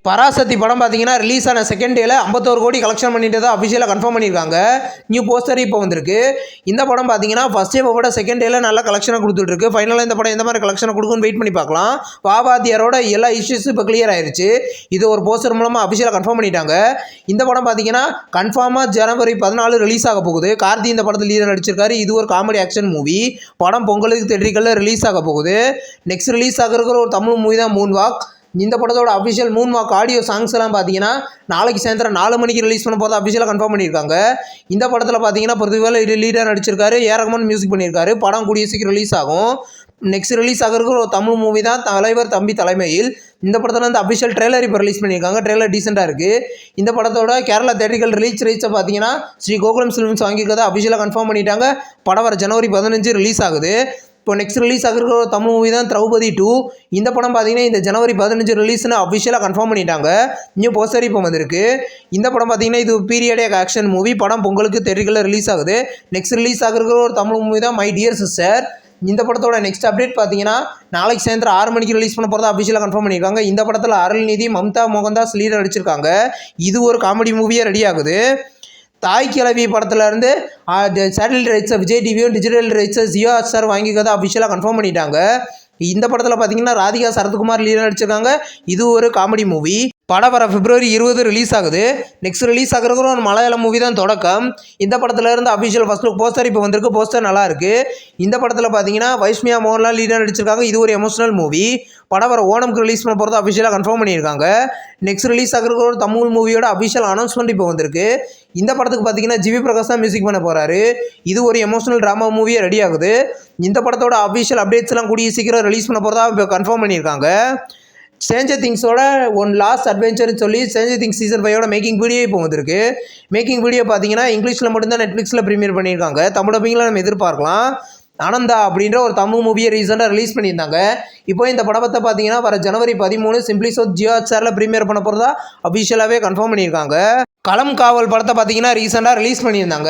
பராசக்தி படம் பார்த்தீங்கன்னா ரிலீஸ் ஆன செகண்ட் டேல 51 கோடி கலெக்ஷன் பண்ணிட்டு தான் அஃபிஷியலாக கன்ஃபார்ம் பண்ணியிருக்காங்க. நியூ போஸ்டர் இப்போ வந்திருக்கு. இந்த படம் பார்த்தீங்கன்னா ஃபர்ஸ்ட் டே போட செகண்ட் டேல நல்ல கலெக்ஷனை கொடுத்துட்டு இருக்கு. ஃபைனலாக இந்த படம் எந்த மாதிரி கலெக்ஷனை கொடுக்குன்னு வெயிட் பண்ணி பார்க்கலாம். வாவாத்தியாரோட எல்லா இஷ்யூஸும் இப்போ கிளியர் ஆயிருச்சு. இது ஒரு போஸ்டர் மூலமாக அஃபிஷியலாக கன்ஃபார்ம் பண்ணிட்டாங்க. இந்த படம் பார்த்தீங்கன்னா கன்ஃபார்மாக ஜனவரி 14 ரிலீஸ் ஆக போகுது. கார்த்தி இந்த படத்தில் லீடர் நடிச்சிருக்காரு. இது ஒரு காமெடி ஆக்ஷன் மூவி. படம் பொங்கலுக்கு தேட்டரிக்கல்ல ரிலீஸ் ஆக போகுது. நெக்ஸ்ட் ரிலீஸ் ஆகிற ஒரு தமிழ் மூவி தான் மூன் வாக். இந்த படத்தோட official Moon walk audio songs எல்லாம் பார்த்தீங்கன்னா நாளைக்கு சாயந்தரம் 4 மணிக்கு ரிலீஸ் பண்ண போது அஃபிஷியலாக கன்ஃபார்ம் பண்ணியிருக்காங்க. இந்த படத்தில் பார்த்தீங்கன்னா பிரதிவேல் லீடர் நடிச்சிருக்காரு. ஏரகமான் மியூசிக் பண்ணியிருக்காரு. படம் கூடிய சீக்கிரம் ரிலீஸ் ஆகும். நெக்ஸ்ட் ரிலீஸ் ஆகிற ஒரு தமிழ் மூவி தான் தலைவர் தம்பி தலைமையில். இந்த படத்தில் வந்து அஃபிஷியல் ட்ரெய்லர் இப்போ ரிலீஸ் பண்ணியிருக்காங்க. ட்ரெய்லர் டீசெண்டாக இருக்குது. இந்த படத்தோட கேரளா தேட்டரிக்கல் ரிலீஸ் ரைட்ஸை பார்த்தீங்கன்னா ஸ்ரீ கோகுலம் ஃபிலிம்ஸ் வாங்கியிருக்கதை அஃபிஷியலாக கன்ஃபார்ம் பண்ணிட்டாங்க. படம் வர ஜனவரி 15 ரிலீஸ் ஆகுது. இப்போ நெக்ஸ்ட் ரிலீஸ் ஆகிற ஒரு தமிழ் மூவி தான் திரௌபதி 2. இந்த படம் பார்த்தீங்கன்னா இந்த ஜனவரி 15 ரிலீஸ்னு அஃபிஷியலாக கன்ஃபார்ம் பண்ணிட்டாங்க. நியூ போஸ்டர் இப்போ வந்திருக்கு. இந்த படம் பார்த்தீங்கன்னா இது பீரியடிக் ஆக்ஷன் மூவி. படம் பொங்கலுக்கு தேட்டரிக்கல்ல ரிலீஸ் ஆகுது. நெக்ஸ்ட் ரிலீஸ் ஆகிற ஒரு தமிழ் மூவி தான் மை டியர் சிஸ்டர். இந்த படத்தோட நெக்ஸ்ட் அப்டேட் பார்த்தீங்கன்னா நாளைக்கு சாயந்தரம் 6 மணிக்கு ரிலீஸ் பண்ண போகிறதா அஃபிஷியலாக கன்ஃபார்ம் பண்ணியிருக்காங்க. இந்த படத்தில் அருள்நிதி, மம்தா மோகன்தாஸ் லீடர் நடிச்சிருக்காங்க. இது ஒரு காமெடி மூவியாக ரெடி ஆகுது. தாய் கிழவி படத்தில் இருந்து சேட்டலைட் ரைட்ஸை விஜய் டிவியும் டிஜிட்டல் ரைட்ஸை ஜியோ ஹாட்ஸ்டார் வாங்கிக்கிறத அஃபிஷியலாக கன்ஃபார்ம் பண்ணிட்டாங்க. இந்த படத்தில் பார்த்தீங்கன்னா ராதிகா சரத்குமார் லீடர் நடிச்சிருக்காங்க. இது ஒரு காமெடி மூவி. படம் வர பிப்ரவரி 20 ரிலீஸ் ஆகுது. நெக்ஸ்ட் ரிலீஸ் ஆகிற ஒரு மலையாளம் மூவி தான் தொடக்கம். இந்த படத்தில் இருந்து அஃபிஷியல் ஃபர்ஸ்ட் லுக் போஸ்டர் இப்போ வந்திருக்கு. போஸ்டர் நல்லா இருக்கு. இந்த படத்தில் பார்த்தீங்கன்னா வைஷ்மியா மோகன்லால் லீடர் நடிச்சிருக்காங்க. இது ஒரு எமோஷனல் மூவி. படம் வர ஓணம்க்கு ரிலீஸ் பண்ண போகிறது அஃபிஷியலாக கன்ஃபார்ம் பண்ணியிருக்காங்க. நெக்ஸ்ட் ரிலீஸ் ஆகிற ஒரு தமிழ் மூவியோட அஃபிஷியல் அனௌன்ஸ்மெண்ட் இப்போ வந்திருக்கு. இந்த படத்துக்கு பார்த்தீங்கன்னா ஜிவி பிரகாஷ் தான் மியூசிக் பண்ண போகிறாரு. இது ஒரு எமோஷனல் ட்ராமா மூவியாக ரெடி ஆகுது. இந்த படத்தோட அஃபிஷியல் அப்டேட்ஸ் எல்லாம் கூடிய சீக்கிரம் ரிலீஸ் பண்ண போகிறதா இப்போ கன்ஃபார்ம் பண்ணியிருக்காங்க. ஸ்ட்ரேஞ்சர் திங்ஸோட ஒன் லாஸ்ட் அட்வென்ச்சர்னு சொல்லி Stranger things season 5 making video இப்போ வந்திருக்கு. மேக்கிங் வீடியோ பார்த்தீங்கன்னா இங்கிலீஷில் மட்டும்தான் நெட்ஃப்ளிக்ஸில் ப்ரீமியர் பண்ணியிருக்காங்க. தமிழ் டப்பிங்கில் நம்ம எதிர்பார்க்கலாம். ஆனந்தா அப்படின்ற ஒரு தமிழ் மூவியை ரீசெண்டாக ரிலீஸ் பண்ணியிருந்தாங்க. இப்போ இந்த படத்தை பார்த்தீங்கன்னா வர ஜனவரி 13 சிம்பிளி சவுத் ஜியோ ஹாட்ஸ்டாரில் ப்ரீமியர் பண்ண போகிறதா அஃபிஷியலாகவே கன்ஃபார்ம் பண்ணியிருக்காங்க. களம் காவல் படத்தை பார்த்தீங்கன்னா ரீசெண்டாக ரிலீஸ் பண்ணியிருந்தாங்க.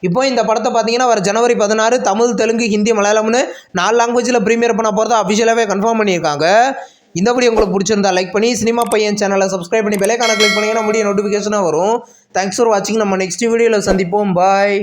இப்போ இந்த படத்தை பார்த்தீங்கன்னா வர ஜனவரி 16 தமிழ், தெலுங்கு, ஹிந்தி, மலையாளம்னு 4 லாங்குவேஜில் ப்ரீமியர் பண்ண போகிறதா அஃபிஷியலாகவே கன்ஃபார்ம் பண்ணியிருக்காங்க. இந்த வீடியோ உங்களுக்கு பிடிச்சிருந்தா லைக் பண்ணி சினிமா பையன் சேனலை சப்ஸ்கிரைப் பண்ணி பெல் ஐகானை கிளிக் பண்ணிங்கன்னா முடிய நோட்டிஃபிகேஷனாக வரும். தேங்க்ஸ் ஃபார் வாட்சிங். நம்ம நெக்ஸ்ட் வீடியோவில் சந்திப்போம். பாய்.